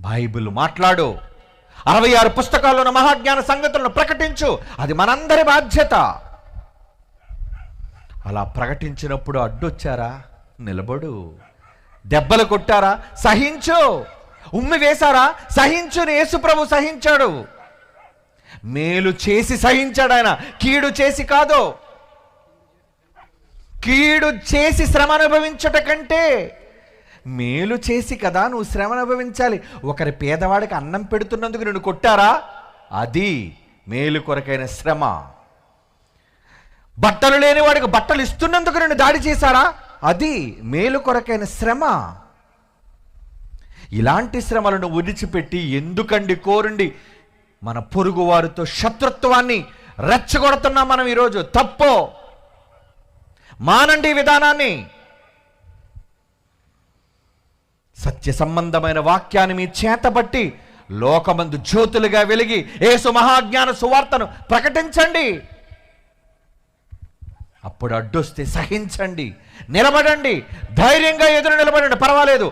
Bible మాట్లాడు, 66 పుస్తకాల్లో ఉన్న మహాజ్ఞాన సంగతులను ప్రకటించు. అది మనందరి బాధ్యత. అలా ప్రకటించినప్పుడు అడ్డొచ్చారా, నిలబడు. దెబ్బలు కొట్టారా, సహించు. ఉమ్మి వేశారా, సహించుని. యేసు ప్రభు సహించాడు. మేలు చేసి సహించాడు ఆయన, కీడు చేసి కాదు. కీడు చేసి శ్రమ అనుభవించట కంటే మేలు చేసి కదా నువ్వు శ్రమ అనుభవించాలి. ఒకరి పేదవాడికి అన్నం పెడుతున్నందుకు నిన్ను కొట్టారా, అది మేలు కొరకైన శ్రమ. బట్టలు లేని వాడికి బట్టలు ఇస్తున్నందుకు నిన్ను దాడి చేశారా, అది మేలు కొరకైన శ్రమ. ఇలాంటి శ్రమలను విడిచిపెట్టి ఎందుకండి కోరుండి మన పొరుగు వారితో శత్రుత్వాన్ని రెచ్చగొడుతున్నాం మనం ఈరోజు. తప్పు. మానండి విధానాన్ని. సత్య సంబంధమైన వాక్యాన్ని మీ చేతబట్టి లోకమందు జ్యోతులుగా వెలిగి యేసు మహాజ్ఞాన సువార్తను ప్రకటించండి. అప్పుడు అడ్డొస్తే సహించండి, నిలబడండి, ధైర్యంగా ఎదురు నిలబడండి, పర్వాలేదు.